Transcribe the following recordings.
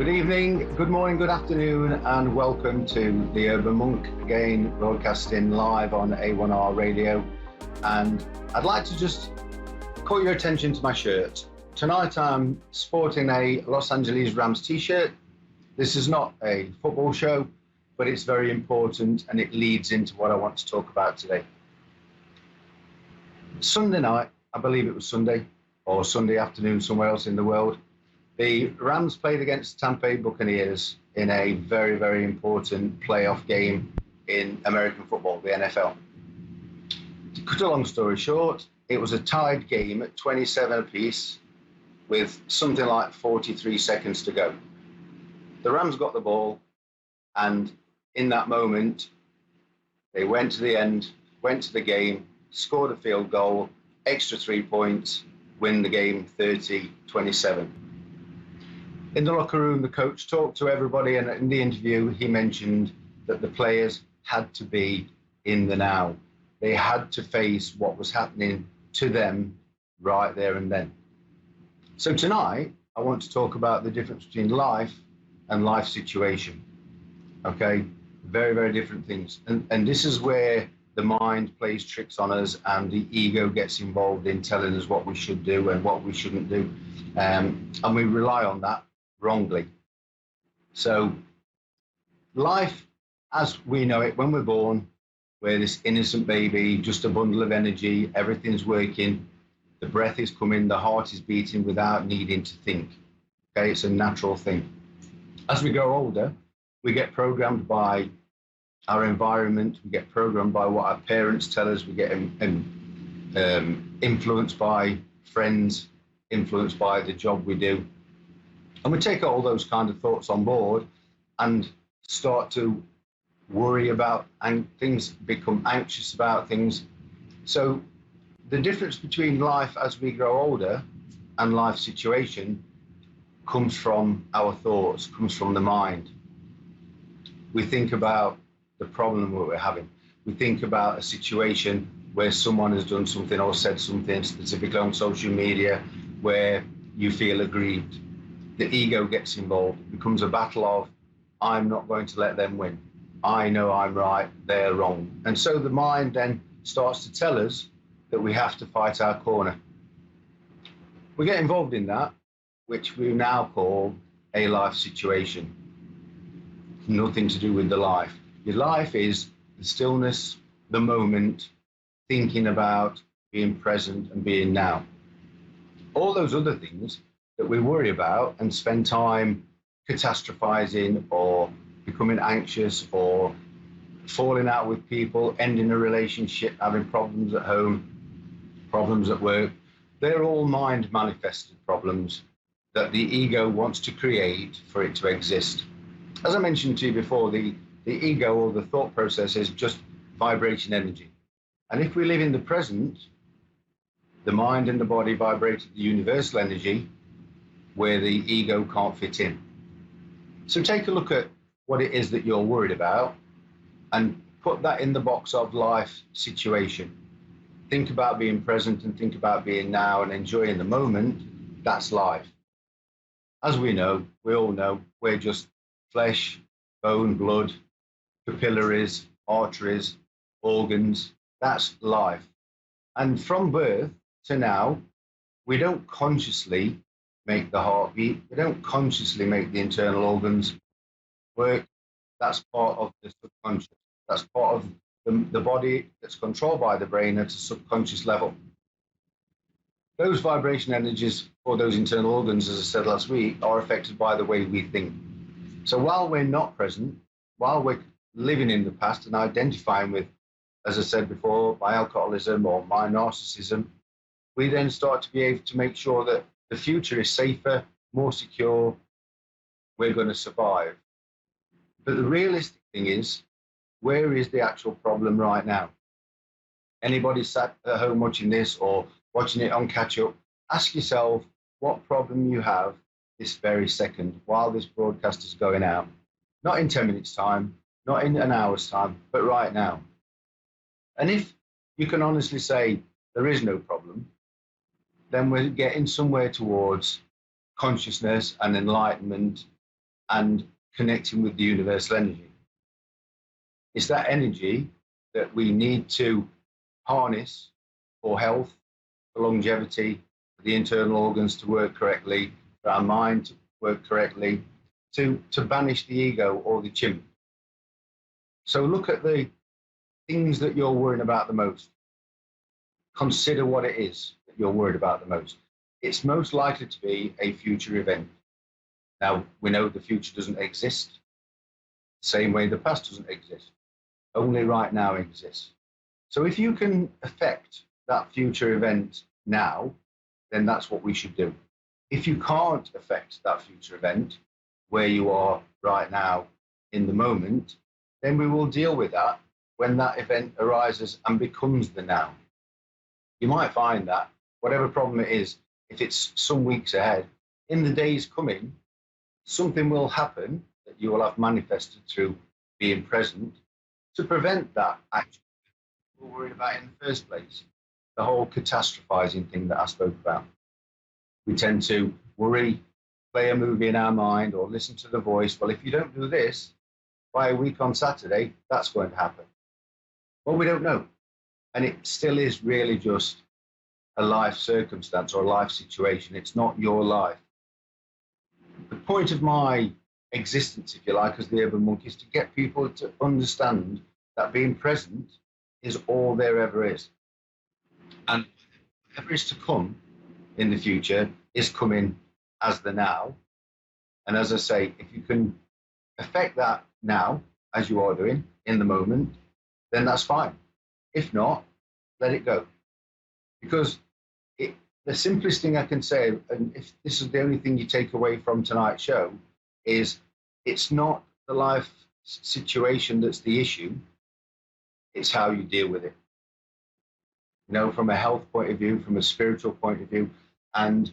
Good evening, good morning, good afternoon, and welcome to the Urban Monk, again broadcasting live on A1R Radio. And I'd like to just call your attention to my shirt. Tonight I'm sporting a Los Angeles Rams t-shirt. This is not a football show, but it's very important and it leads into what I want to talk about today. Sunday night, I believe it was Sunday, or Sunday afternoon somewhere else in the world, the Rams played against the Tampa Bay Buccaneers in a very, very important playoff game in American football, the NFL. To cut a long story short, it was a tied game at 27 apiece with something like 43 seconds to go. The Rams got the ball, and in that moment, they went to the end, went to the game, scored a field goal, extra 3 points, win the game 30-27. In the locker room, the coach talked to everybody, and in the interview, he mentioned that the players had to be in the now. They had to face what was happening to them right there and then. So tonight, I want to talk about the difference between life and life situation. Okay, very, very different things. And this is where the mind plays tricks on us and the ego gets involved in telling us what we should do and what we shouldn't do. And we rely on that wrongly. So life as we know it, when we're born, we're this innocent baby, just a bundle of energy, everything's working, the breath is coming, the heart is beating without needing to think. Okay, it's a natural thing. As we grow older, we get programmed by our environment, we get programmed by what our parents tell us, we get influenced by friends, influenced by the job we do. And we take all those kind of thoughts on board and start to worry about, and things become anxious about things. So the difference between life as we grow older and life situation comes from our thoughts, comes from the mind. We think about the problem that we're having. We think about a situation where someone has done something or said something, specifically on social media, where you feel aggrieved. The ego gets involved. It becomes a battle of, I'm not going to let them win. I know I'm right, they're wrong. And so the mind then starts to tell us that we have to fight our corner. We get involved in that, which we now call a life situation. Nothing to do with the life. Your life is the stillness, the moment, thinking about, being present and being now. All those other things that we worry about and spend time catastrophizing or becoming anxious or falling out with people, ending a relationship, having problems at home, problems at work, they're all mind manifested problems that the ego wants to create for it to exist. As I mentioned to you before, the ego or the thought process is just vibration energy. And if we live in the present, the mind and the body vibrate at the universal energy where the ego can't fit in. So take a look at what it is that you're worried about and put that in the box of life situation. Think about being present and think about being now and enjoying the moment. That's life. As we know, we all know, we're just flesh, bone, blood, capillaries, arteries, organs. That's life. And from birth to now, we don't consciously make the heartbeat. We don't consciously make the internal organs work. That's part of the subconscious. That's part of the body that's controlled by the brain at a subconscious level. Those vibration energies for those internal organs, as I said last week, are affected by the way we think. So while we're not present, while we're living in the past and identifying with, as I said before, my alcoholism or my narcissism, we then start to be able to make sure that the future is safer, more secure, we're going to survive. But the realistic thing is, where is the actual problem right now? Anybody sat at home watching this or watching it on catch up, ask yourself what problem you have this very second while this broadcast is going out. Not in 10 minutes time, not in an hour's time, but right now. And if you can honestly say there is no problem, then we're getting somewhere towards consciousness and enlightenment and connecting with the universal energy. It's that energy that we need to harness for health, for longevity, for the internal organs to work correctly, for our mind to work correctly, to banish the ego or the chimp. So look at the things that you're worrying about the most. Consider what it is that you're worried about the most. It's most likely to be a future event. Now, we know the future doesn't exist, the same way the past doesn't exist. Only right now exists. So if you can affect that future event now, then that's what we should do. If you can't affect that future event where you are right now in the moment, then we will deal with that when that event arises and becomes the now. You might find that whatever problem it is, if it's some weeks ahead, in the days coming, something will happen that you will have manifested through being present to prevent that action we were worried about in the first place. The whole catastrophizing thing that I spoke about. We tend to worry, play a movie in our mind or listen to the voice. Well, if you don't do this by a week on Saturday, that's going to happen. Well, we don't know. And it still is really just a life circumstance or a life situation. It's not your life. The point of my existence, if you like, as the Urban Monk is to get people to understand that being present is all there ever is. And whatever is to come in the future is coming as the now. And as I say, if you can affect that now, as you are doing in the moment, then that's fine. If not, let it go. Because the simplest thing I can say, and if this is the only thing you take away from tonight's show, is it's not the life situation that's the issue, it's how you deal with it. You know, from a health point of view, from a spiritual point of view. And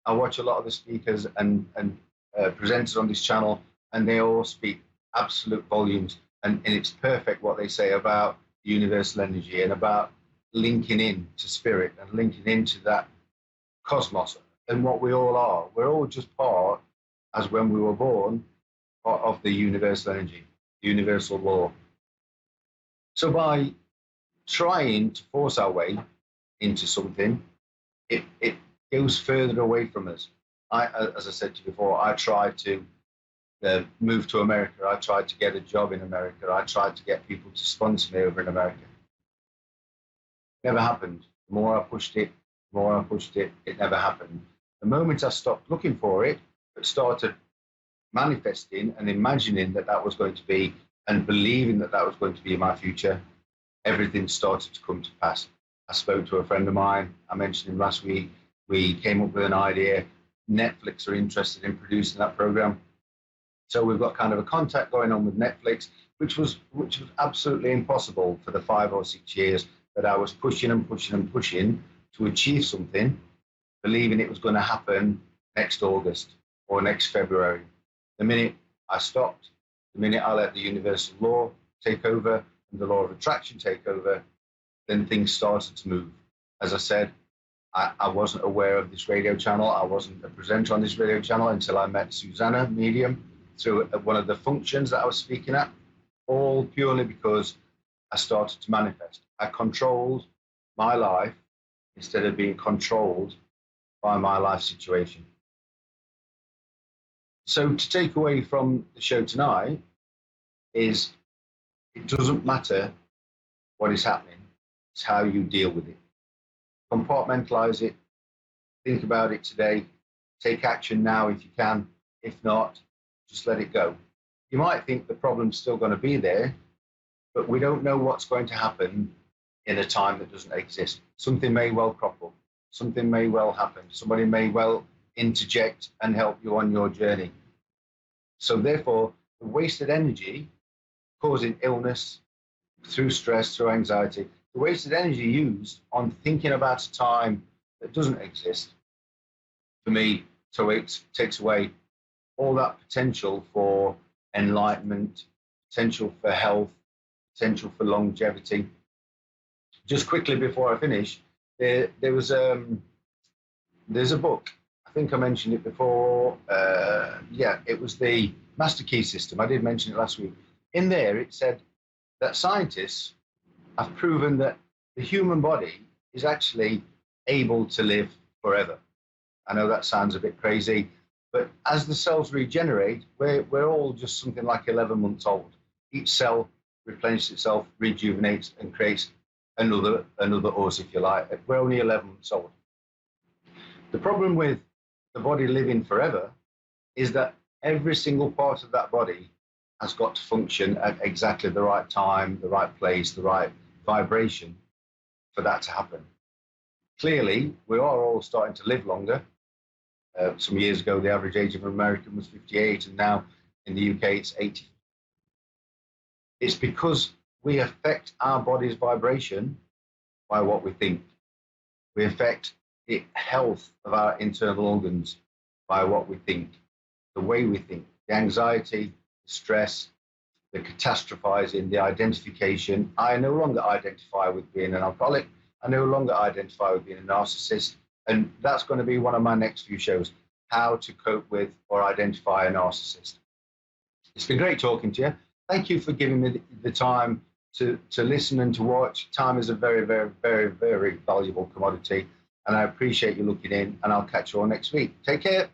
I watch a lot of the speakers and presenters on this channel, and they all speak absolute volumes. And it's perfect what they say about universal energy and about linking in to spirit and linking into that cosmos and what we all are. We're all just part, as when we were born, part of the universal energy, universal law. So by trying to force our way into something, it goes further away from us. As I said to you before, I tried to move to America. I tried to get a job in America. I tried to get people to sponsor me over in America. Never happened. The more I pushed it, it never happened. The moment I stopped looking for it, but started manifesting and imagining that that was going to be, and believing that that was going to be my future, everything started to come to pass. I spoke to a friend of mine. I mentioned him last week. We came up with an idea. Netflix are interested in producing that program. So we've got kind of a contact going on with Netflix, which was absolutely impossible for the 5 or 6 years that I was pushing and pushing and pushing to achieve something, believing it was going to happen next August or next February. The minute I stopped, the minute I let the universal law take over and the law of attraction take over, then things started to move. As I said, I wasn't aware of this radio channel. I wasn't a presenter on this radio channel until I met Susanna Medium through one of the functions that I was speaking at, all purely because I started to manifest. I controlled my life instead of being controlled by my life situation. So to take away from the show tonight is it doesn't matter what is happening, it's how you deal with it. Compartmentalize it, think about it today, take action now if you can. If not, just let it go. You might think the problem's still going to be there, but we don't know what's going to happen in a time that doesn't exist. Something may well crop up. Something may well happen. Somebody may well interject and help you on your journey. So therefore, the wasted energy causing illness through stress, through anxiety, the wasted energy used on thinking about a time that doesn't exist, for me, takes away all that potential for enlightenment, potential for health, potential for longevity. Just quickly before I finish, there's a book. I I think I mentioned it before. Yeah, it was the master key system. I did mention it last week. In there, it said that scientists have proven that the human body is actually able to live forever. I know that sounds a bit crazy, but as the cells regenerate, we're all just something like 11 months old. Each cell replenishes itself, rejuvenates, and creates another us, if you like. We're only 11 months old. The problem with the body living forever is that every single part of that body has got to function at exactly the right time, the right place, the right vibration for that to happen. Clearly, we are all starting to live longer. Some years ago, the average age of an American was 58, and now in the UK, it's 80. It's because we affect our body's vibration by what we think. We affect the health of our internal organs by what we think, the way we think, the anxiety, the stress, the catastrophizing, the identification. I no longer identify with being an alcoholic. I no longer identify with being a narcissist. And that's going to be one of my next few shows, how to cope with or identify a narcissist. It's been great talking to you. Thank you for giving me the time to listen and to watch. Time is a very, very, very, very valuable commodity. And I appreciate you looking in, and I'll catch you all next week. Take care.